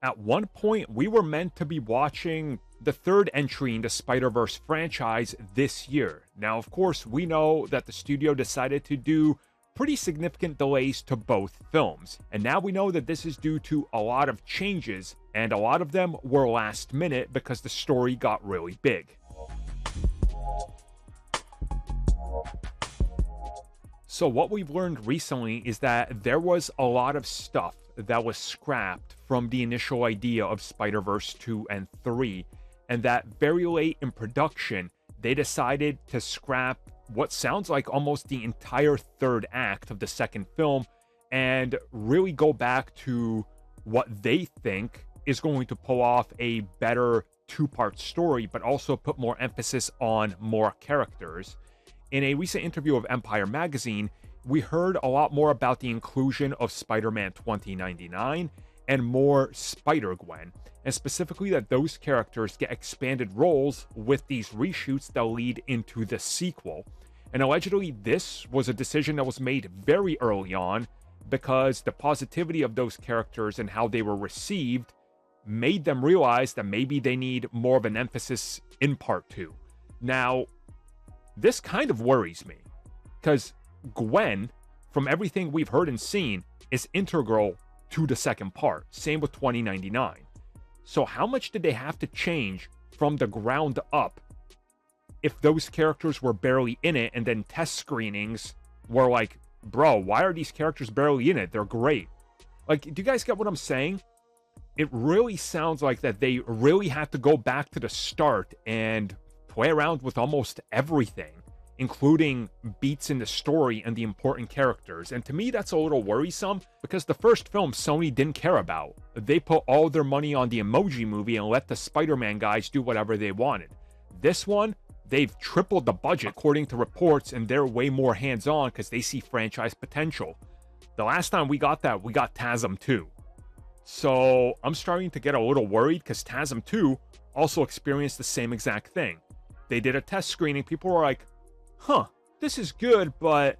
At one point, we were meant to be watching the third entry in the Spider-Verse franchise this year. Now, of course, we know that the studio decided to do pretty significant delays to both films. And now we know that this is due to a lot of changes, and a lot of them were last minute because the story got really big. So what we've learned recently is that there was a lot of stuff that was scrapped from the initial idea of Spider-Verse 2 and 3, and that very late in production, they decided to scrap what sounds like almost the entire third act of the second film and really go back to what they think is going to pull off a better two-part story, but also put more emphasis on more characters. In a recent interview of Empire Magazine, we heard a lot more about the inclusion of Spider-Man 2099 and more Spider-Gwen, and specifically that those characters get expanded roles with these reshoots that lead into the sequel. And allegedly, this was a decision that was made very early on because the positivity of those characters and how they were received made them realize that maybe they need more of an emphasis in part 2. Now, this kind of worries me, because Gwen, from everything we've heard and seen, is integral to the second part. Same with 2099. So how much did they have to change from the ground up if those characters were barely in it, and then test screenings were like, bro, why are these characters barely in it? They're great. Like, do you guys get what I'm saying? It really sounds like that they really had to go back to the start and play around with almost everything, including beats in the story and the important characters. And to me, that's a little worrisome because the first film Sony didn't care about. They put all their money on the Emoji Movie and let the Spider-Man guys do whatever they wanted. This one, they've tripled the budget according to reports, and they're way more hands-on because they see franchise potential. The last time we got that, we got TASM 2. So I'm starting to get a little worried because TASM 2 also experienced the same exact thing. They did a test screening. People were like, this is good, but,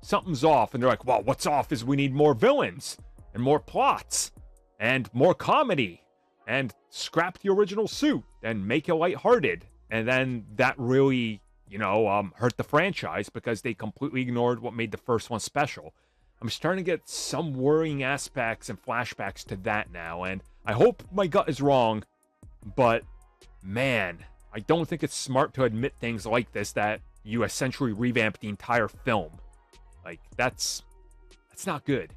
something's off. And they're like, well, what's off is we need more villains and more plots and more comedy and scrap the original suit and make it lighthearted. And then that really, hurt the franchise because they completely ignored what made the first one special. I'm starting to get some worrying aspects and flashbacks to that now, and I hope my gut is wrong, but man, I don't think it's smart to admit things like this, that you essentially revamp the entire film. Like, that's not good.